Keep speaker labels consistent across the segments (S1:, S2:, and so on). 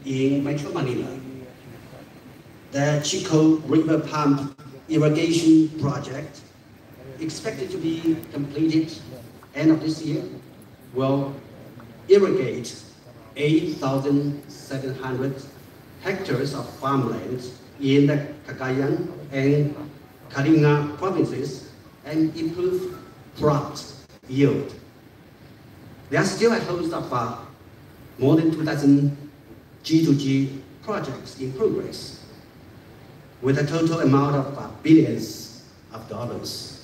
S1: in Metro Manila. The Chico River Pump Irrigation Project, expected to be completed end of this year, will irrigate 8,700 hectares of farmland in the Cagayan and Kalinga provinces and improve crop yield. There are still a host of more than 2,000 G2G projects in progress, with a total amount of billions of dollars.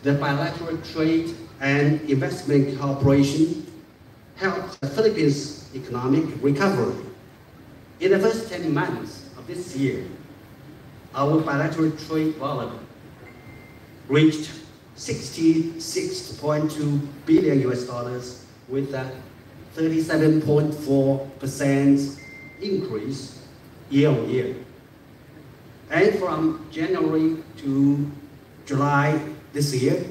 S1: The bilateral trade and investment cooperation helped the Philippines' economic recovery. In the first 10 months of this year, our bilateral trade volume reached $66.2 billion with a 37.4% increase year on year. And from January to July this year,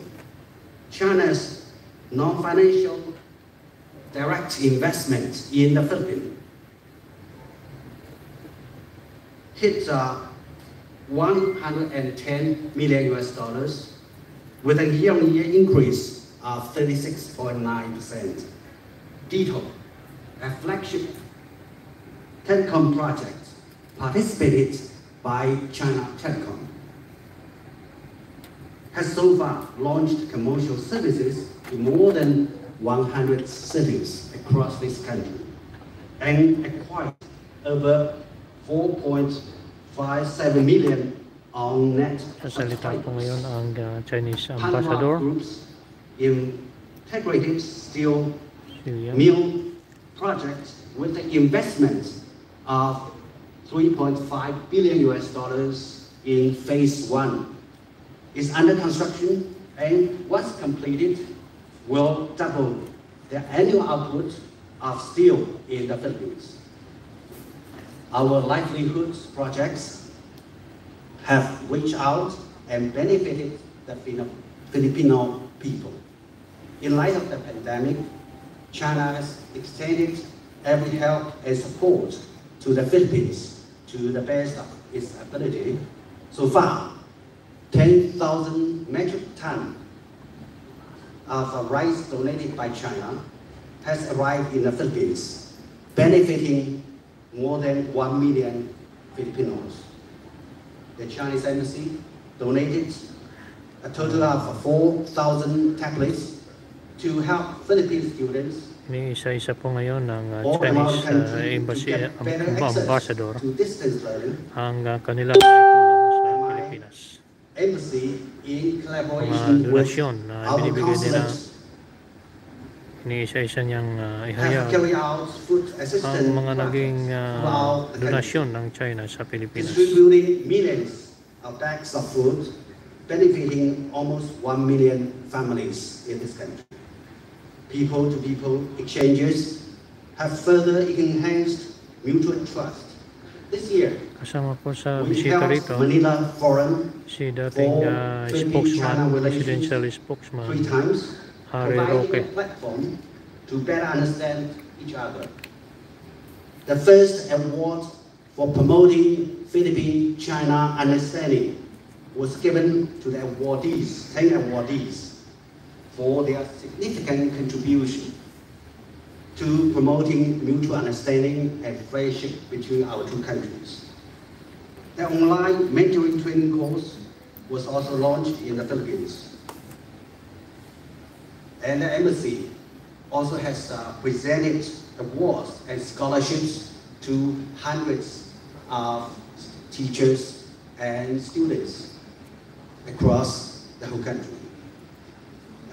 S1: China's non-financial direct investment in the Philippines hit $110 million with a year-on-year increase of 36.9%. DITO, a flagship telecom project participated by China Telecom, has so far launched commercial services to more than 100 cities across this country and acquired over 4.57 million on net
S2: Sasalita po ngayon ang Chinese ambassador.
S1: Integrated steel mill project with the investment of $3.5 billion in phase 1 is under construction, and once completed will double the annual output of steel in the Philippines. Our livelihoods projects have reached out and benefited the Filipino people. In light of the pandemic, China has extended every help and support to the Philippines to the best of its ability. So far, 10,000 metric tons of rice donated by China has arrived in the Philippines, benefiting more than 1 million Filipinos. The Chinese embassy donated a total of 4,000 tablets to help Philippine students.
S2: Isa-isa po ngayon ng Chinese embassy ambassador ang kanilang tulong sa Pilipinas. Mga donasyon na binibigay nila, isa-isa niyang ihayag ang mga naging donasyon ng China sa Pilipinas.
S1: Millions of bags of food, benefiting almost 1 million families in this country. People-to-people exchanges have further enhanced mutual trust. This year,
S2: kasama po sa bisita rito
S1: Manila Forum
S2: si dating spokesman, presidential spokesman, Harry Roque.
S1: To better understand each other. The first award for promoting Philippine-China understanding was given to the awardees, 10 awardees, for their significant contribution to promoting mutual understanding and friendship between our two countries. The online mentoring training course was also launched in the Philippines. And the embassy also has presented awards and scholarships to hundreds of teachers and students across the whole country.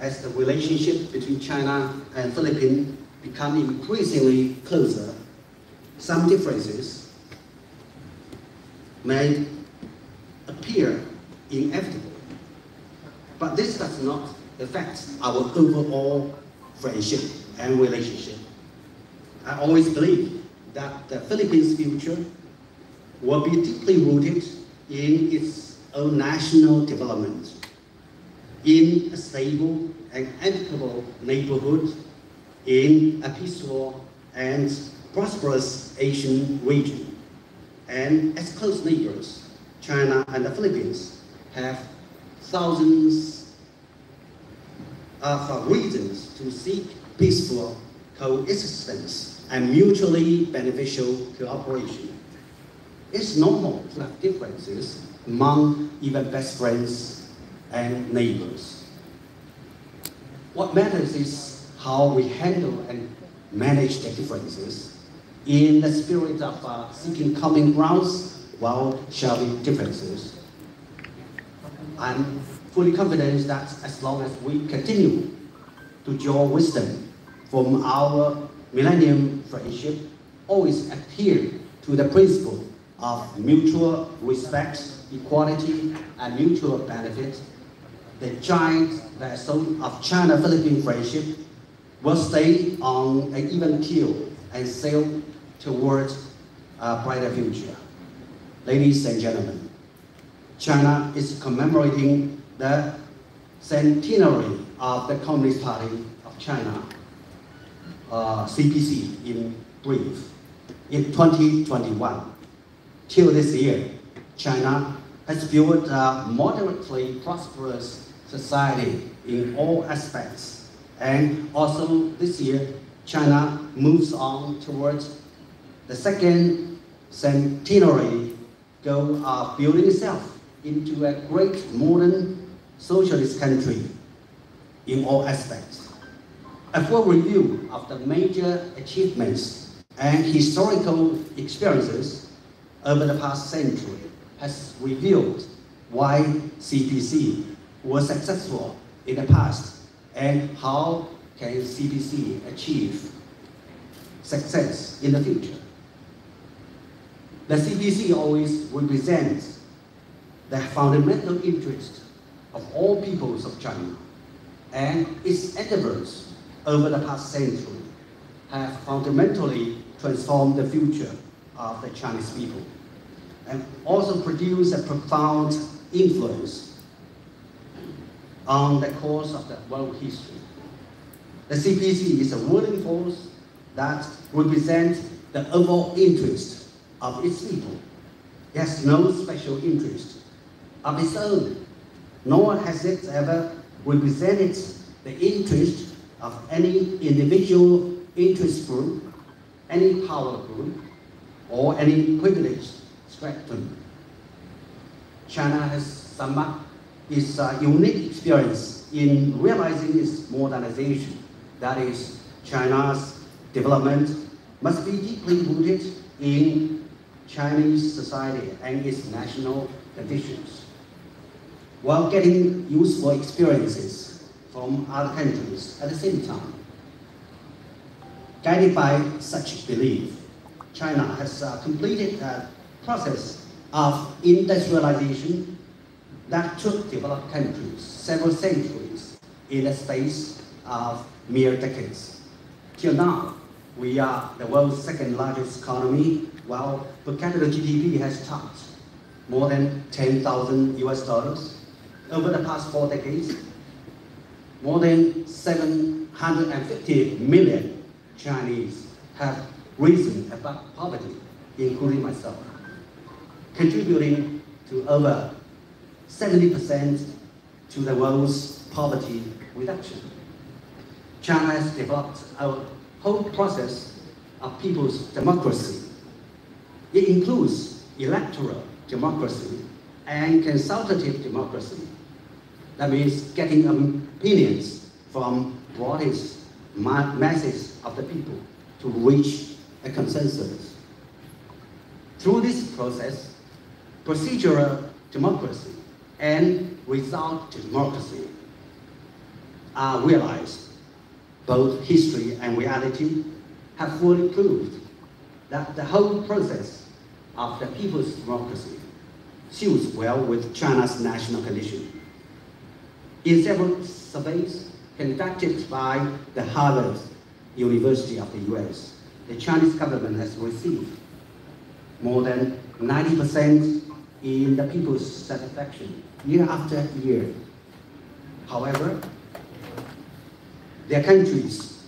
S1: As the relationship between China and Philippines become increasingly closer, some differences may appear inevitable, but this does not affect our overall friendship and relationship. I always believe that the Philippines' future will be deeply rooted in its own national development, in a stable and amicable neighborhood, in a peaceful and prosperous Asian region. And as close neighbors, China and the Philippines have thousands of reasons to seek peaceful coexistence and mutually beneficial cooperation. It's normal to have differences among even best friends and neighbors. What matters is how we handle and manage the differences in the spirit of seeking common grounds while sharing differences. I'm fully confident that as long as we continue to draw wisdom from our millennium friendship, always adhere to the principle of mutual respect, equality, and mutual benefit, the giant vessel of China-Philippine friendship will stay on an even keel and sail towards a brighter future. Ladies and gentlemen, China is commemorating the centenary of the Communist Party of China, CPC in brief, in 2021. Till this year, China has built a moderately prosperous society in all aspects. And also this year, China moves on towards the second centenary goal of building itself into a great modern socialist country in all aspects. A full review of the major achievements and historical experiences over the past century has revealed why CPC was successful in the past and how can CPC achieve success in the future. The CPC always represents the fundamental interest of all peoples of China, and its endeavors over the past century have fundamentally transformed the future of the Chinese people and also produced a profound influence on the course of the world history. The CPC is a willing force that represents the overall interest of its people. It has no special interest of its own, nor has it ever represented the interest of any individual interest group, any power group, or any privileged stratum. China has summed up its unique experience in realizing its modernization. That is, China's development must be deeply rooted in Chinese society and its national conditions, while getting useful experiences from other countries at the same time. Guided by such belief, China has completed a process of industrialization that took developed countries several centuries in a space of mere decades. Till now, we are the world's second largest economy, while per capita GDP has topped more than $10,000 US. Over the past 4 decades, more than 750 million Chinese have risen above poverty, including myself, contributing to over 70% to the world's poverty reduction. China has developed a whole process of people's democracy. It includes electoral democracy and consultative democracy. That means getting opinions from broadest masses of the people to reach a consensus. Through this process, procedural democracy and result democracy are realized. Both history and reality have fully proved that the whole process of the people's democracy suits well with China's national condition. In several surveys conducted by the Harvard University of the US, the Chinese government has received more than 90% in the people's satisfaction year after year. However, their countries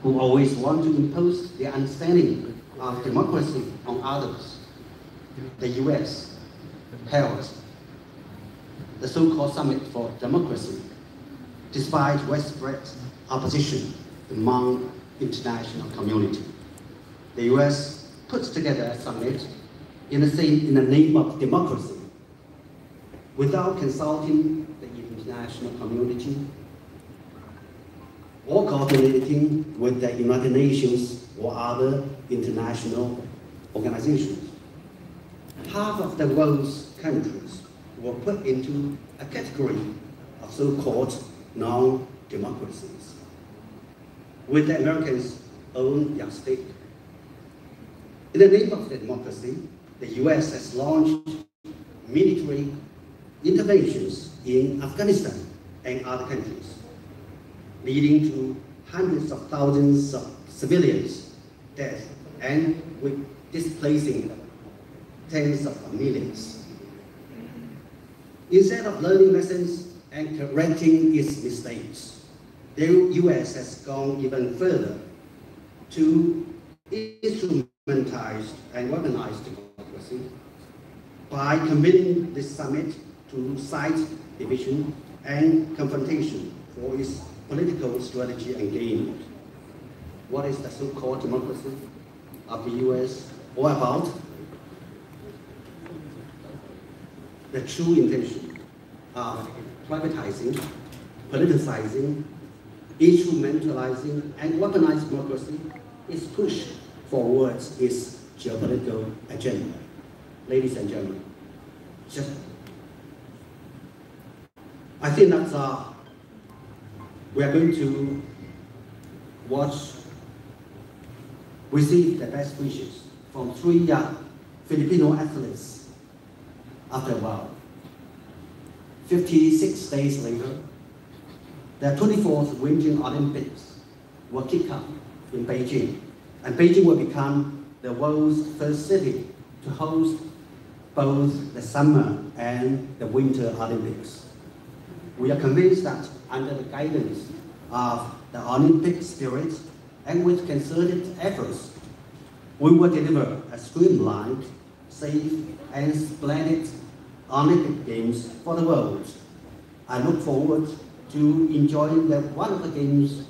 S1: who always want to impose their understanding of democracy on others. The US held the so-called Summit for Democracy, despite widespread opposition among international community. The US put together a summit in the name of democracy, without consulting the international community or coordinating with the United Nations or other international organizations. Half of the world's countries were put into a category of so-called non-democracies, with the Americans own their stake. In the name of the democracy, the US has launched military interventions in Afghanistan and other countries, leading to hundreds of thousands of civilians dead and with displacing tens of millions. Instead of learning lessons and correcting its mistakes, the US has gone even further to instrumentalize and weaponize democracy by committing this summit to side division and confrontation for its political strategy and gain. What is the so-called democracy of the US all about? The true intention of privatizing, politicizing, instrumentalizing, and weaponizing democracy is pushed forwards its geopolitical agenda. Ladies and gentlemen, I think that we are going to receive the best wishes from 3 Filipino athletes after a while. 56 days later, the 24th Winter Olympics will kick off in Beijing, and Beijing will become the world's first city to host both the Summer and the Winter Olympics. We are convinced that under the guidance of the Olympic spirit and with concerted efforts, we will deliver a streamlined, safe, and splendid Olympic Games for the world. I look forward to enjoying the wonderful games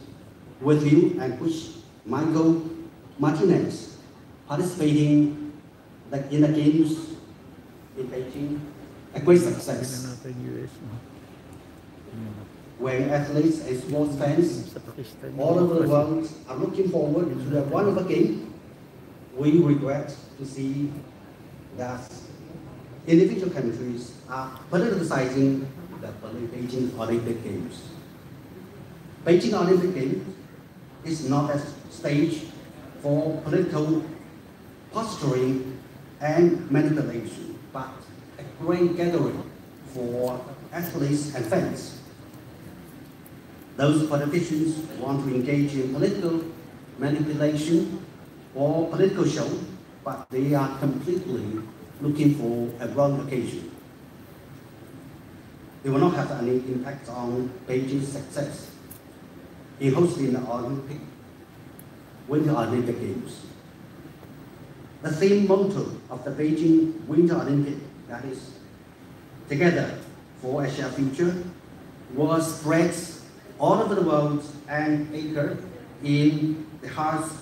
S1: with you and wish Michael Martinez participating in the games in Beijing a great success. When athletes and sports fans all over the world are looking forward to the wonderful game, we regret to see that individual countries are politicizing the Beijing Olympic Games. Beijing Olympic Games is not a stage for political posturing and manipulation, but a great gathering for athletes and fans. Those politicians who want to engage in political manipulation or political show, but they are completely looking for a wrong occasion. It will not have any impact on Beijing's success in hosting the Winter Olympic Games. The same motto of the Beijing Winter Olympic, that is, together for a shared future, was spread all over the world and anchored in the hearts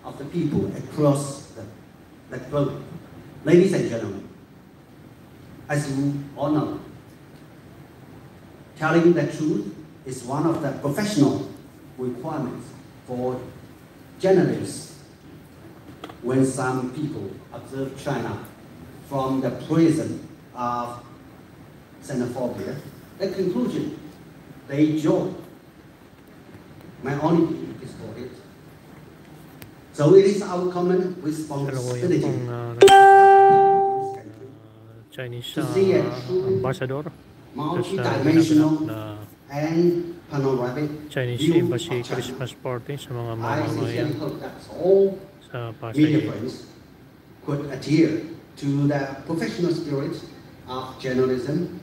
S1: of the people across the globe. Ladies and gentlemen, as you all know, telling the truth is one of the professional requirements for journalists when some people observe China from the prison of xenophobia. The conclusion they draw my only view is for it. So it is our common responsibility
S2: Chinese
S1: to see a true
S2: ambassador
S1: multi-dimensional and panoramic
S2: Chinese
S1: view
S2: Embassy
S1: of China.
S2: Christmas party sa mga
S1: I sincerely
S2: mamamayan
S1: hope that all
S2: sa
S1: media
S2: Pasay.
S1: friends could adhere to the professional spirit of journalism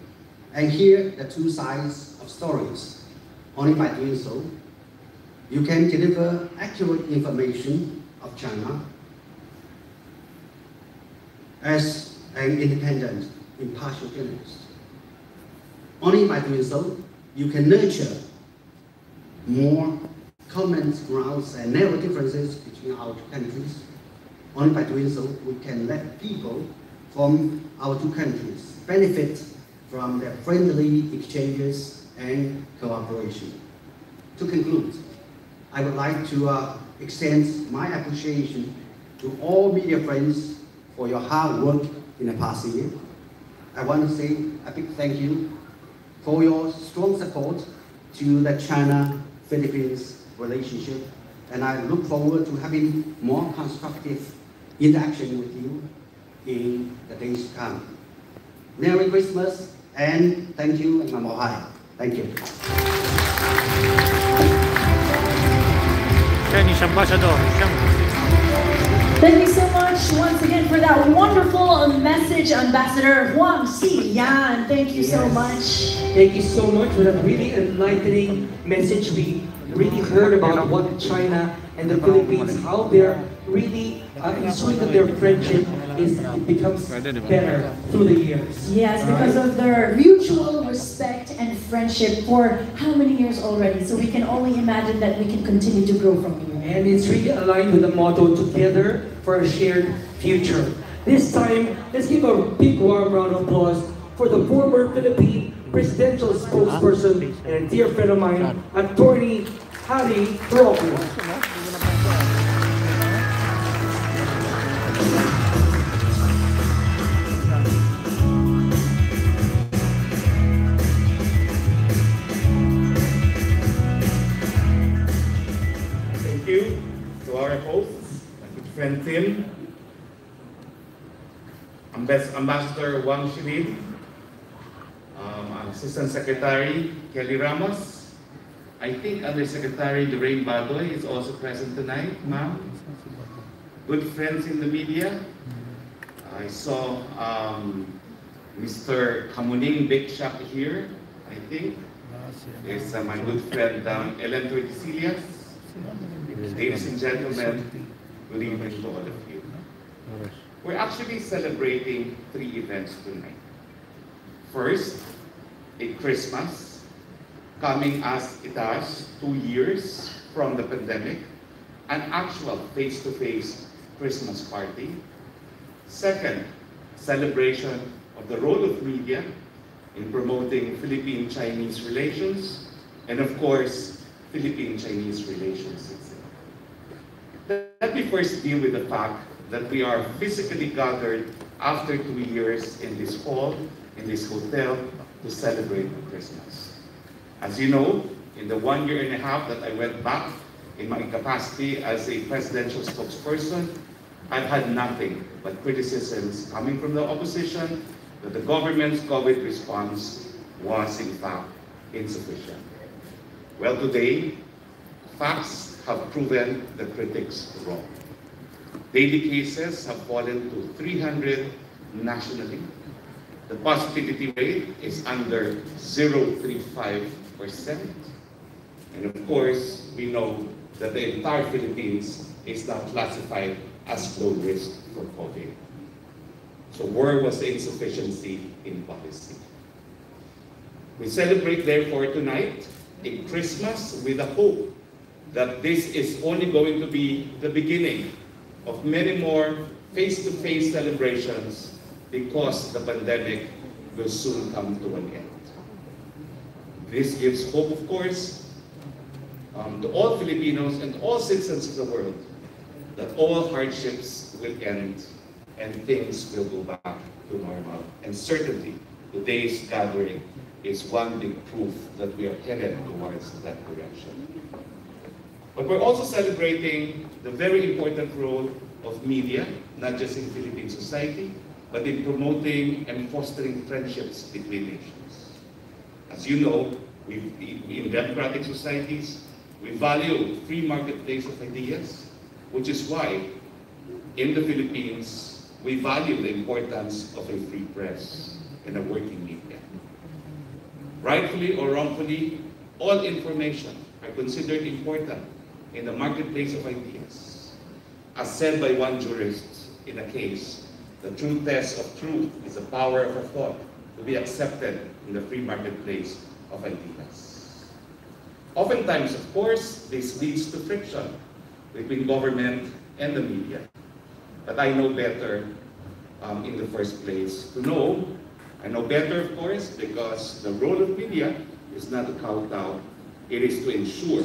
S1: and hear the two sides of stories. Only by doing so, You can deliver accurate information of China as an independent, impartial journalist. Only by doing so, you can nurture more common grounds and narrow differences between our two countries. Only by doing so, we can let people from our two countries benefit from their friendly exchanges and cooperation. To conclude, I would like to extend my appreciation to all media friends for your hard work in the past year. I want to say a big thank you for your strong support to the China-Philippines relationship, and I look forward to having more constructive interaction with you in the days to come. Merry Christmas, and thank you, and Mabuhay. Thank you.
S2: Chinese Ambassador,
S3: thank you so much once again for that wonderful message, Ambassador Huang Xiyan. Thank you so much.
S4: Thank you so much for that really enlightening message. We really heard about what China and the Philippines, how they're really ensuring that their friendship becomes better through the years.
S3: Yes, because of their mutual respect and friendship for how many years already. So we can only imagine that we can continue to grow from here.
S4: And it's really aligned with the motto, together for a shared future. This time, let's give a big warm round of applause for the former Philippine presidential spokesperson and a dear friend of mine, Attorney Harry Roque.
S5: To our hosts, my good friend Tim, Ambassador Wang Xiaolin, Assistant Secretary Kelly Ramos. I think Undersecretary Lorraine Badoy is also present tonight, ma'am. Good friends in the media. I saw Mr. Kamuning Bigshak here, I think. Is my good friend Ellen Tordesillas. Ladies and gentlemen, good evening to all of you. We're actually celebrating 3 events tonight. First, a Christmas, coming as it has 2 years from the pandemic, an actual face-to-face Christmas party. Second, celebration of the role of media in promoting Philippine-Chinese relations, and of course, Philippine-Chinese relations itself. Let me first deal with the fact that we are physically gathered after 2 years in this hall, in this hotel, to celebrate Christmas. As you know, in the 1.5 years that I went back in my capacity as a presidential spokesperson, I've had nothing but criticisms coming from the opposition that the government's COVID response was in fact insufficient. Well, today, facts have proven the critics wrong. Daily cases have fallen to 300 nationally. The positivity rate is under 0.35%. And of course, we know that the entire Philippines is now classified as low risk for COVID. So where was the insufficiency in policy? We celebrate, therefore, tonight a Christmas with a hope that this is only going to be the beginning of many more face-to-face celebrations because the pandemic will soon come to an end. This gives hope, of course, to all Filipinos and all citizens of the world that all hardships will end and things will go back to normal. And certainly, today's gathering is one big proof that we are headed towards that direction. But we're also celebrating the very important role of media, not just in Philippine society, but in promoting and fostering friendships between nations. As you know, in democratic societies, we value free marketplace of ideas, which is why in the Philippines, we value the importance of a free press and a working media. Rightfully or wrongfully, all information are considered important in the marketplace of ideas. As said by one jurist in a case, the true test of truth is the power of a thought to be accepted in the free marketplace of ideas. Oftentimes, of course, this leads to friction between government and the media. But I know better in the first place to know. I know better, of course, because the role of media is not to kowtow, it is to ensure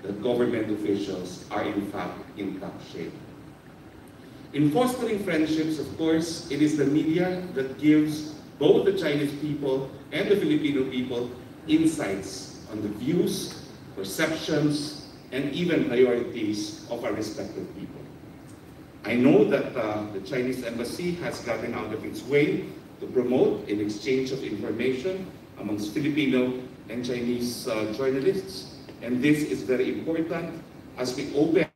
S5: that government officials are in fact in top shape. In fostering friendships, of course, it is the media that gives both the Chinese people and the Filipino people insights on the views, perceptions, and even priorities of our respective people. I know that the Chinese embassy has gotten out of its way to promote an exchange of information amongst Filipino and Chinese journalists, and this is very important as we open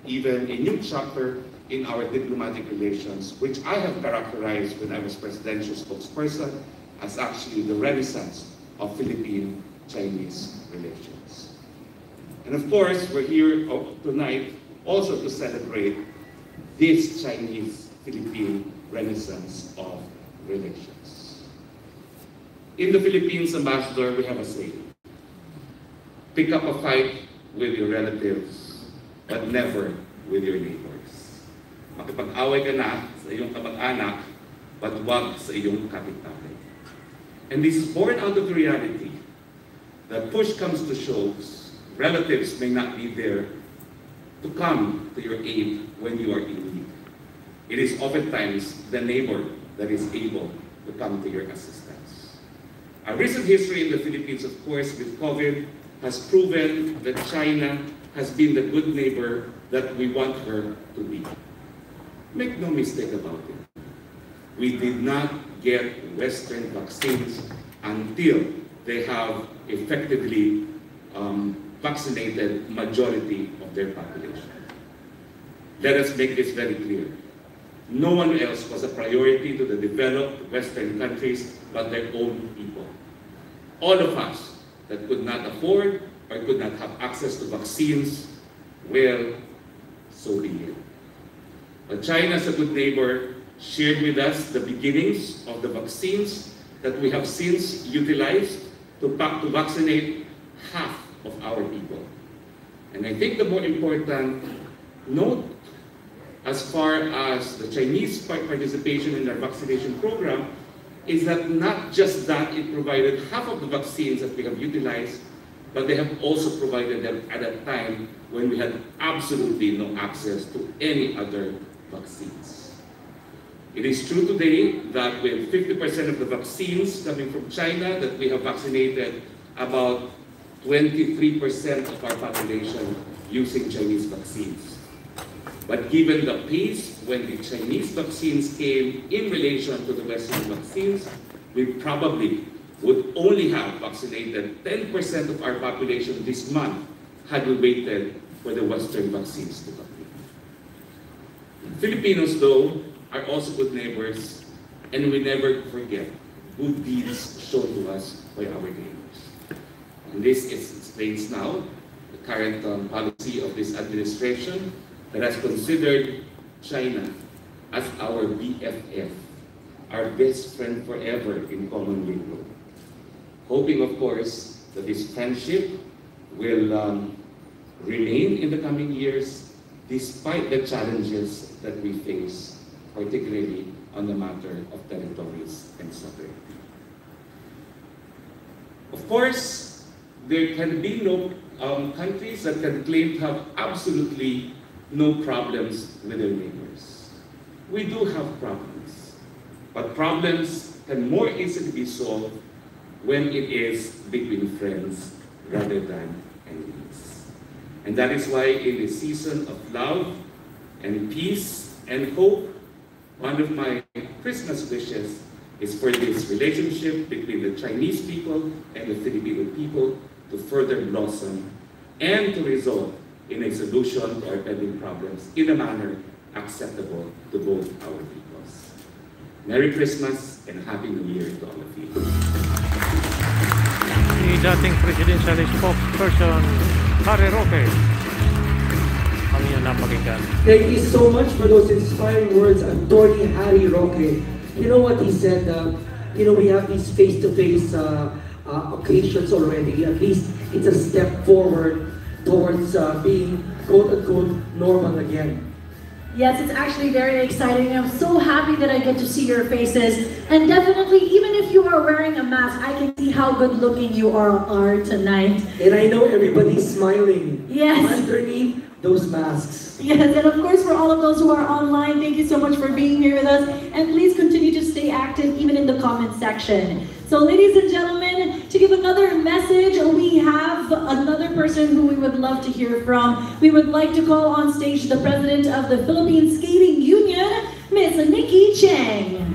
S5: even a new chapter in our diplomatic relations, which I have characterized when I was presidential spokesperson as actually the renaissance of Philippine-Chinese relations. And of course, we're here tonight also to celebrate this Chinese-Philippine renaissance of relations. In the Philippines, Ambassador, we have a saying: pick up a fight with your relatives, but never with your neighbors. Makipag-away ka na sa iyong kamag-anak, but wag sa iyong kapitbahay. And this is born out of the reality that push comes to shove, relatives may not be there to come to your aid when you are in need. It is oftentimes the neighbor that is able to come to your assistance. Our recent history in the Philippines, of course, with COVID, has proven that China has been the good neighbor that we want her to be. Make no mistake about it. We did not get Western vaccines until they have effectively vaccinated majority of their population. Let us make this very clear. No one else was a priority to the developed Western countries but their own people. All of us that could not afford or could not have access to vaccines, well, so be it. But China, as a good neighbor, shared with us the beginnings of the vaccines that we have since utilized to vaccinate half of our people. And I think the more important note as far as the Chinese participation in their vaccination program is that not just that it provided half of the vaccines that we have utilized, but they have also provided them at a time when we had absolutely no access to any other vaccines. It is true today that with 50% of the vaccines coming from China, that we have vaccinated about 23% of our population using Chinese vaccines. But given the pace when the Chinese vaccines came in relation to the Western vaccines, we probably would only have vaccinated 10% of our population this month had we waited for the Western vaccines to come. Filipinos, though, are also good neighbors, and we never forget good deeds shown to us by our neighbors. And this explains now the current policy of this administration that has considered China as our BFF, our best friend forever in common lingo. Hoping, of course, that this friendship will remain in the coming years despite the challenges that we face, particularly on the matter of territories and sovereignty. Of course, there can be no countries that can claim to have absolutely no problems with their neighbors. We do have problems, but problems can more easily be solved when it is between friends rather than enemies. And that is why in the season of love and peace and hope, one of my Christmas wishes is for this relationship between the Chinese people and the Filipino people to further blossom and to result in a solution to our pending problems in a manner acceptable to both our peoples. Merry Christmas and Happy New Year to all of you.
S2: The dating presidential spokesperson, Harry Roque. pakinggan.
S4: Thank you so much for those inspiring words, Attorney Harry Roque. You know what he said? We have these face-to-face occasions already. At least it's a step forward towards being quote-unquote normal again.
S3: Yes, it's actually very exciting. I'm so happy that I get to see your faces. And definitely, even if you are wearing a mask, I can see how good looking you are tonight.
S4: And I know everybody's smiling.
S3: Yes.
S4: Underneath those masks.
S3: Yes, and of course for all of those who are online, thank you so much for being here with us. And please continue to stay active even in the comment section. So ladies and gentlemen, to give another message, we have another person who we would love to hear from. We would like to call on stage the president of the Philippine Skating Union, Miss Nikki Cheng.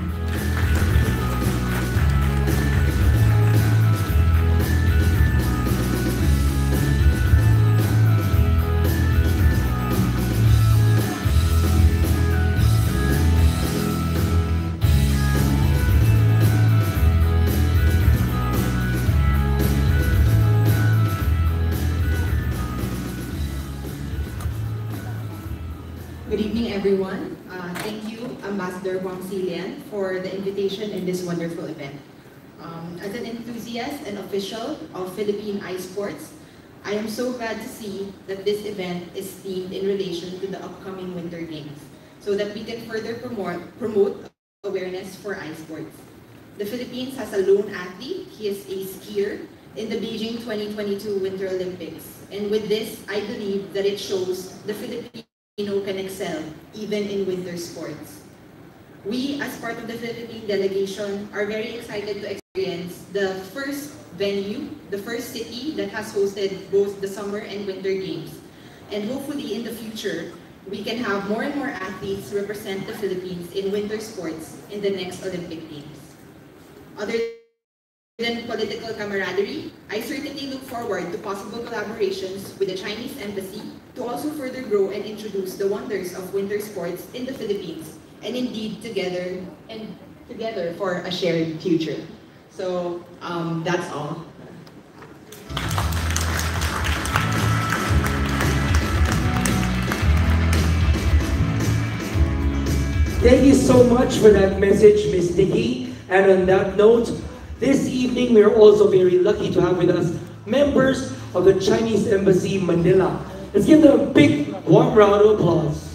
S6: Good evening, everyone. Thank you, Ambassador Huang Xilian, for the invitation in this wonderful event. As an enthusiast and official of Philippine ice sports, I am so glad to see that this event is themed in relation to the upcoming Winter Games, so that we can further promote awareness for ice sports. The Philippines has a lone athlete. He is a skier in the Beijing 2022 Winter Olympics. And with this, I believe that it shows the Philippines can excel even in winter sports. We, as part of the Philippine delegation, are very excited to experience the first venue, the first city that has hosted both the summer and winter games. And hopefully in the future, we can have more and more athletes represent the Philippines in winter sports in the next Olympic Games. Other than political camaraderie, I certainly look forward to possible collaborations with the Chinese Embassy to also further grow and introduce the wonders of winter sports in the Philippines, and indeed together for a shared future. So that's all.
S4: Thank you so much for that message, Ms. Nikki. And on that note, this evening we are also very lucky to have with us members of the Chinese Embassy Manila. Let's give them a big warm round of applause.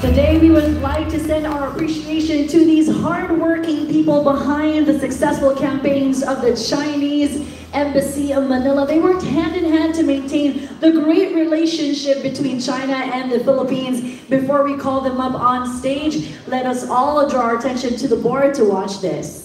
S3: Today we would like to send our appreciation to these hardworking people behind the successful campaigns of the Chinese Embassy of Manila. They worked hand in hand to maintain the great relationship between China and the Philippines. Before we call them up on stage, let us all draw our attention to the board to watch this.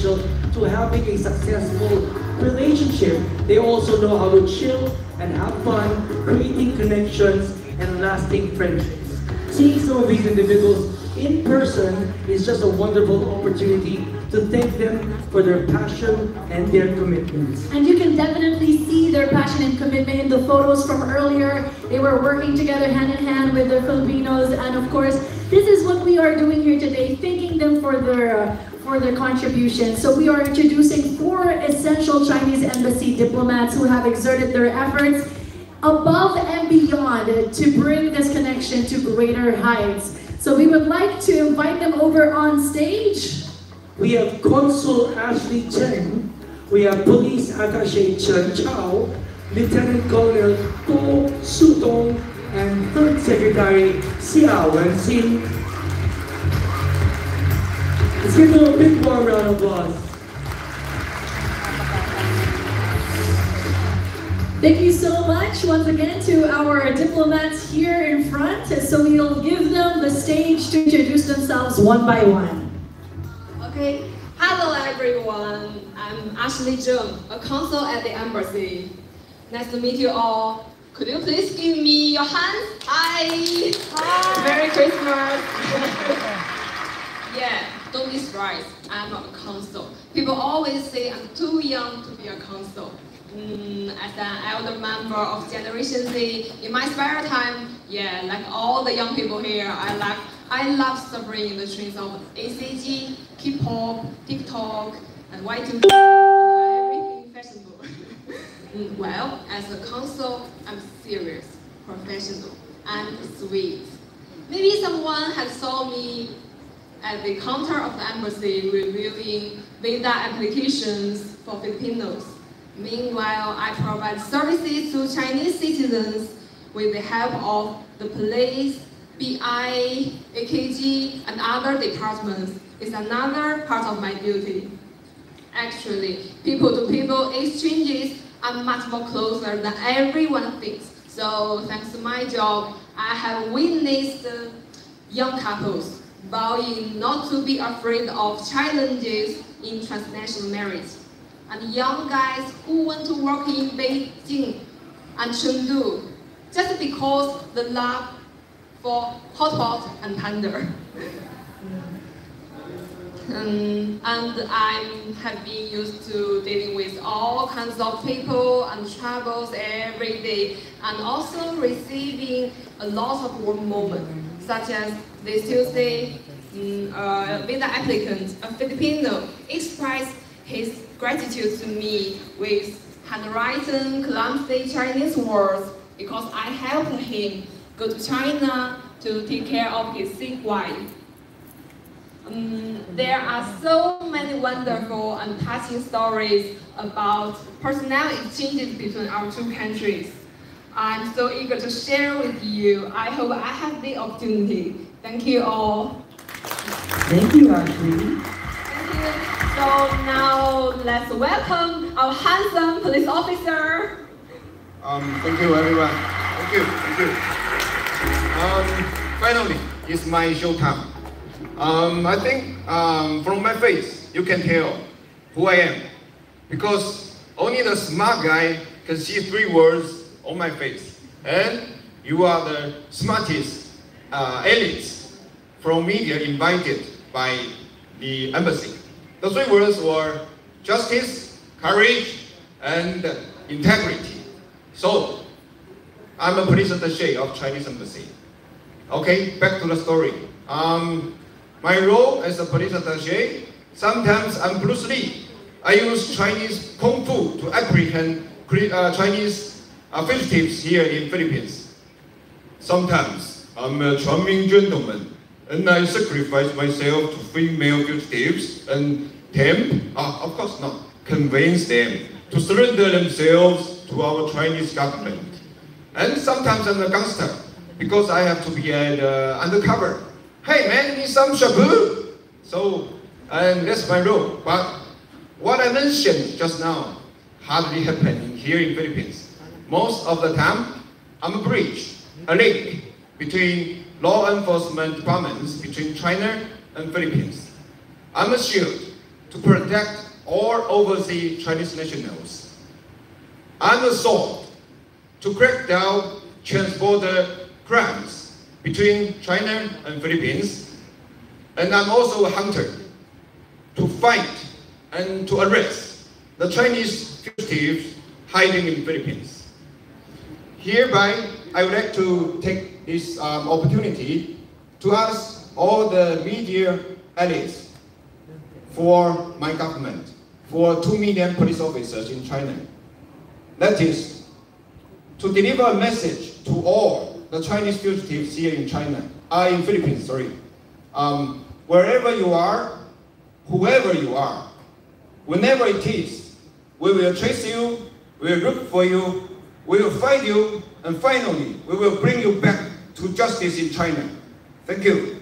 S4: essential to having a successful relationship. They also know how to chill and have fun, creating connections and lasting friendships. Seeing some of these individuals in person is just a wonderful opportunity to thank them for their passion and their commitments.
S3: And you can definitely see their passion and commitment in the photos from earlier. They were working together hand in hand with the Filipinos, and of course, this is what we are doing here today, thanking them for their contribution. So we are introducing 4 essential Chinese embassy diplomats who have exerted their efforts above and beyond to bring this connection to greater heights. So we would like to invite them over on stage.
S4: We have Consul Ashley Chen, we have Police Attaché Chen Chao, Lieutenant Colonel Ko Sutong, and Third Secretary Xia Wenxin. Let's give them a big warm round of applause.
S3: Thank you so much once again to our diplomats here in front. So we'll give them the stage to introduce themselves one by one.
S7: Okay, hello everyone. I'm Ashley Zheng, a consul at the embassy. Nice to meet you all. Could you please give me your hands? Hi! Hi! Merry Christmas! Yeah, don't be surprised. I'm not a consul. People always say I'm too young to be a consul. As an elder member of Generation Z, in my spare time, yeah, like all the young people here, I love suffering in the trends of ACG, K-pop, TikTok, and Y2K, everything fashionable. Well, as a consul, I'm serious, professional, and sweet. Maybe someone has saw me at the counter of the embassy reviewing visa applications for Filipinos. Meanwhile, I provide services to Chinese citizens with the help of the police, BI, AKG, and other departments. It's another part of my duty. Actually, people-to-people exchanges are much more closer than everyone thinks. So, thanks to my job, I have witnessed young couples vowing not to be afraid of challenges in transnational marriage, and young guys who want to work in Beijing and Chengdu just because the love for hot pot and panda. And I have been used to dealing with all kinds of people and troubles every day, and also receiving a lot of warm moments, such as this Tuesday, visa applicant, a Filipino, expressed his gratitude to me with handwritten clumsy Chinese words because I helped him go to China to take care of his sick wife. There are so many wonderful and touching stories about personnel exchanges between our two countries. I'm so eager to share with you. I hope I have the opportunity. Thank you all.
S4: Thank you, Ashley.
S7: Thank you. So now let's welcome our handsome police officer.
S8: Thank you, everyone. Thank you. Thank you. Finally, it's my show time. I think from my face, you can tell who I am, because only the smart guy can see 3 words on my face. And you are the smartest elites from media invited by the embassy. The 3 words were justice, courage, and integrity. So, I'm a police attaché of Chinese embassy. Okay, back to the story. My role as a police attaché, sometimes I'm Bruce Lee. I use Chinese Kung Fu to apprehend Chinese fugitives here in Philippines. Sometimes I'm a charming gentleman, and I sacrifice myself to female fugitives and of course not, convince them to surrender themselves to our Chinese government. And sometimes I'm a gangster, because I have to be undercover. Hey man, need some shabu? So, and that's my role. But what I mentioned just now hardly happening here in Philippines. Most of the time, I'm a bridge, a link between law enforcement departments between China and Philippines. I'm a shield to protect all overseas Chinese nationals, and assault to crack down trans-border crimes between China and Philippines. And I'm also a hunter to fight and to arrest the Chinese fugitives hiding in the Philippines. Hereby, I would like to take this opportunity to ask all the media allies for my government, for 2 million police officers in China. That is, to deliver a message to all the Chinese fugitives here in China, in Philippines, sorry. Wherever you are, whoever you are, whenever it is, we will trace you, we will look for you, we will find you, and finally, we will bring you back to justice in China. Thank you.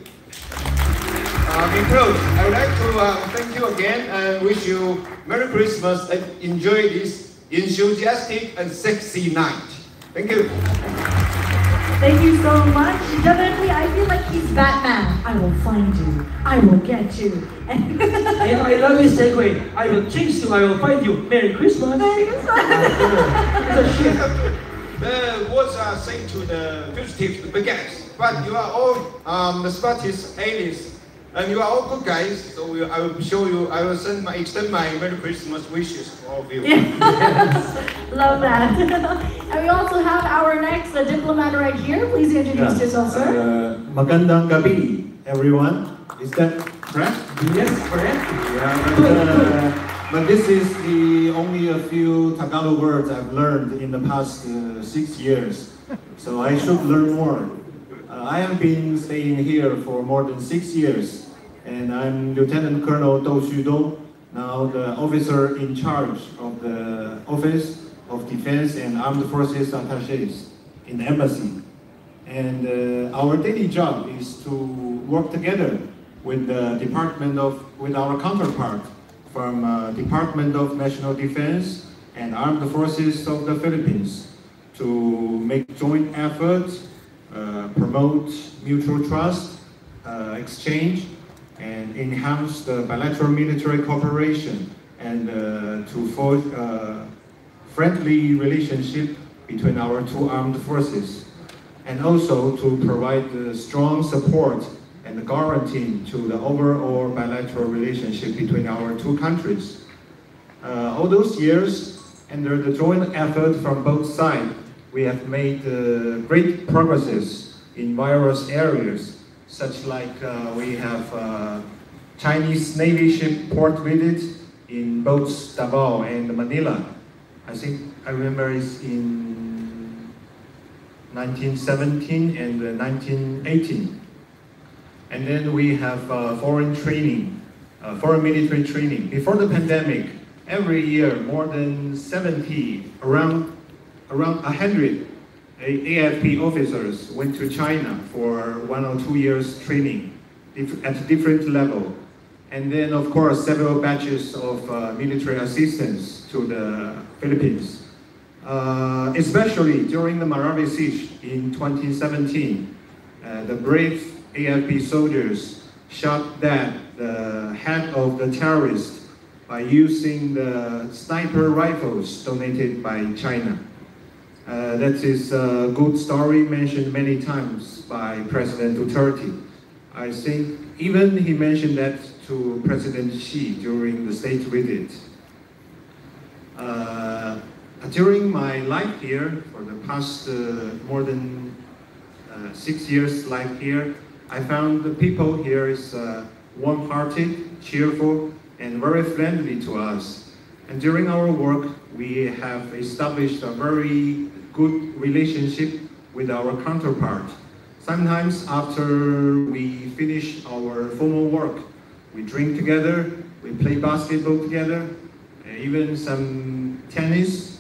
S8: In close, I would like to thank you again and wish you Merry Christmas and enjoy this enthusiastic and sexy night. Thank you.
S3: Thank you so much. Definitely, I feel like he's Batman. I will find you. I will get you.
S4: Yeah, I love his segue. I will chase you. I will find you. Merry Christmas.
S3: Merry Christmas.
S8: The words are said to the fugitives, the baguettes, but you are all the Spanish aliens. And you are all good guys, so I will show you, I will extend my Merry Christmas wishes for all of you.
S3: Yes. Love that. And we also have our next diplomat right here. Please introduce yourself, sir.
S9: Magandang gabi, everyone. Is that correct?
S4: Yes, correct.
S9: Yeah, but this is only a few Tagalog words I've learned in the past 6 years. So I should learn more. I have been staying here for more than 6 years, and I'm Lieutenant Colonel Dou Xudong, now the officer in charge of the Office of Defense and Armed Forces Attaches in the embassy. And our daily job is to work together with the with our counterpart from Department of National Defense and Armed Forces of the Philippines to make joint efforts, promote mutual trust, exchange, and enhance the bilateral military cooperation, and to forge a friendly relationship between our two armed forces, and also to provide strong support and guarantee to the overall bilateral relationship between our two countries. All those years, under the joint effort from both sides, we have made great progresses in various areas, such like we have Chinese Navy ship port visit in both Davao and Manila. I think I remember it's in 1917 and 1918. And then we have foreign training, foreign military training. Before the pandemic, every year more than 70, around 100 AFP officers went to China for 1 or 2 years training at a different level. And then, of course, several batches of military assistance to the Philippines. Especially during the Marawi siege in 2017, the brave AFP soldiers shot dead the head of the terrorist by using the sniper rifles donated by China. That is a good story mentioned many times by President Duterte. I think even he mentioned that to President Xi during the state visit. During my life here, for the past more than 6 years life here, I found the people here is warm-hearted, cheerful, and very friendly to us. And during our work, we have established a very good relationship with our counterpart. Sometimes after we finish our formal work, we drink together, we play basketball together, even some tennis.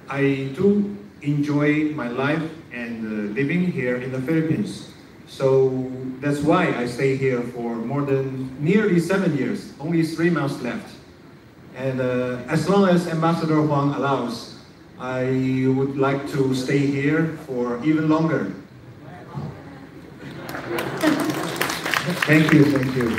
S9: I do enjoy my life and living here in the Philippines. So that's why I stay here for more than nearly 7 years, only 3 months left. And as long as Ambassador Huang allows, I would like to stay here for even longer. Thank you, thank you.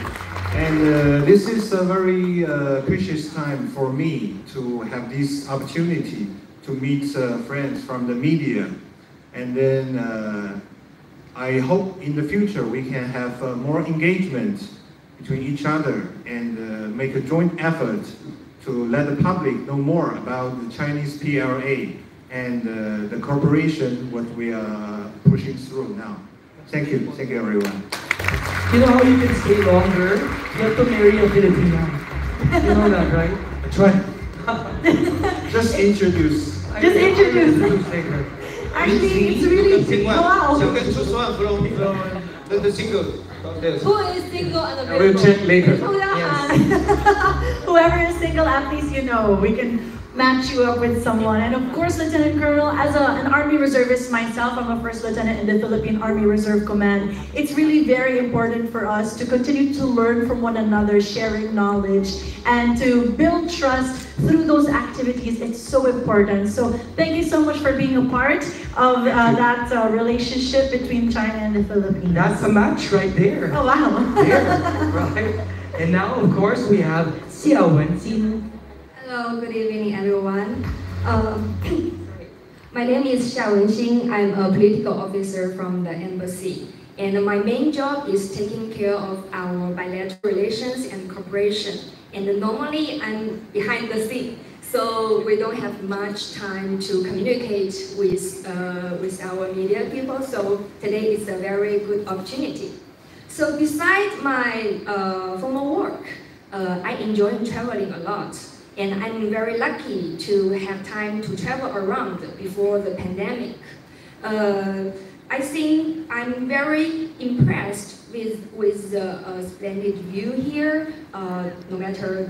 S9: And this is a very precious time for me to have this opportunity to meet friends from the media. And then I hope in the future we can have more engagement between each other and make a joint effort to let the public know more about the Chinese PLA and the cooperation what we are pushing through now. Thank you everyone.
S4: You know how you can stay longer? You have to marry a Filipino. You know that, right?
S9: That's right. Just introduce.
S3: Just introduce. Actually, it's really wow.
S8: So you can choose one from the single.
S7: Who is single and available?
S9: We'll check later.
S3: Yes. Whoever is single, at least you know we can match you up with someone. And of course, Lieutenant Colonel, as an Army Reservist myself, I'm a First Lieutenant in the Philippine Army Reserve Command. It's really very important for us to continue to learn from one another, sharing knowledge, and to build trust through those activities. It's so important. So thank you so much for being a part of that relationship between China and the Philippines.
S4: That's a match right there.
S3: Oh, wow.
S4: There, right? And now, of course, we have Xia Wenxin.
S10: Hello, good evening, everyone. My name is Xia Wenxin. I'm a political officer from the embassy. And my main job is taking care of our bilateral relations and cooperation. And normally, I'm behind the scene, so we don't have much time to communicate with our media people. So today is a very good opportunity. So besides my formal work, I enjoy traveling a lot. And I'm very lucky to have time to travel around before the pandemic. I think I'm very impressed with the splendid view here, no matter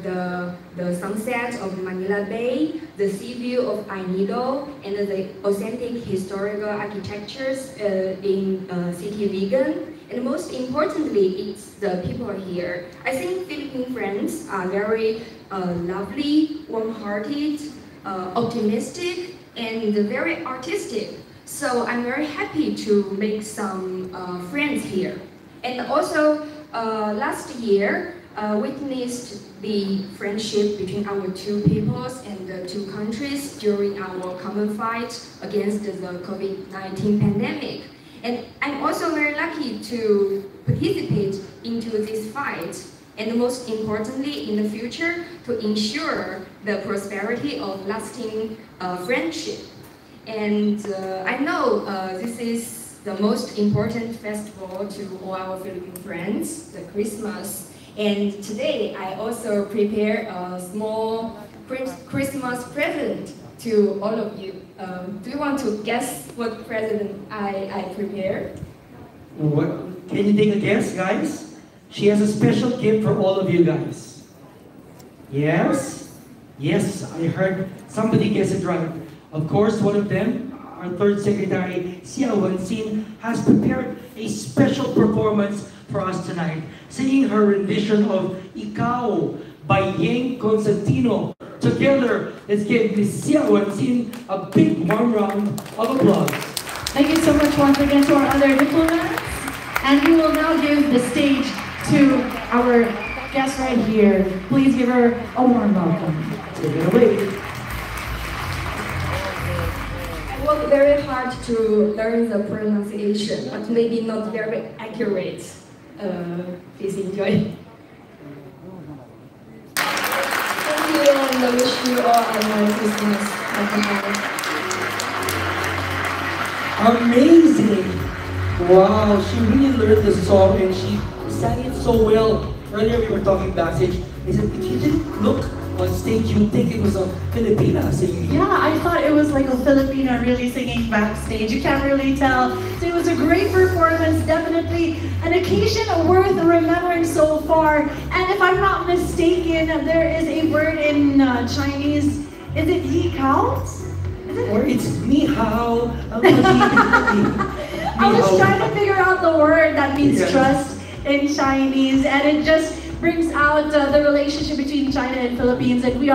S10: the sunset of Manila Bay, the sea view of Ainido, and the authentic historical architectures in City Vigan. And most importantly, it's the people here. I think Philippine friends are very lovely, warm-hearted, optimistic, and very artistic. So I'm very happy to make some friends here. And also, last year, witnessed the friendship between our two peoples and the two countries during our common fight against the COVID-19 pandemic. And I'm also very lucky to participate into this fight, and most importantly, in the future, to ensure the prosperity of lasting friendship. And I know this is the most important festival to all our Philippine friends, the Christmas. And today, I also prepare a small Christmas present to all of you. Do you want to guess what present I prepared?
S4: What? Can you take a guess, guys? She has a special gift for all of you guys. Yes? Yes, I heard somebody guess it right. Of course, one of them, our third secretary, Xia Wenxin, has prepared a special performance for us tonight, singing her rendition of Ikaw by Yeng Constantino. Together, let's give Ms. Xia Wenxin a big warm round of applause.
S3: Thank you so much once again to our other diplomats. And we will now give the stage to our guest right here. Please give her a warm welcome.
S4: Take it away.
S10: I worked very hard to learn the pronunciation, but maybe not very accurate. Please enjoy. And I wish you all a Merry Christmas.
S4: Amazing! Wow, she really learned the song and she sang it so well. Earlier we were talking backstage. They said, if you didn't look on stage, you'd think it was a Filipina singing.
S3: Yeah, I thought it was like a Filipina really singing backstage. You can't really tell. So it was a great performance, definitely an occasion worth remembering so far. And if I'm not mistaken, there is a word in Chinese. Is it Yi Kao?
S4: Or it's Ni Hao.
S3: I was trying to figure out the word that means trust in Chinese, and it just brings out the relationship between China and Philippines, and we are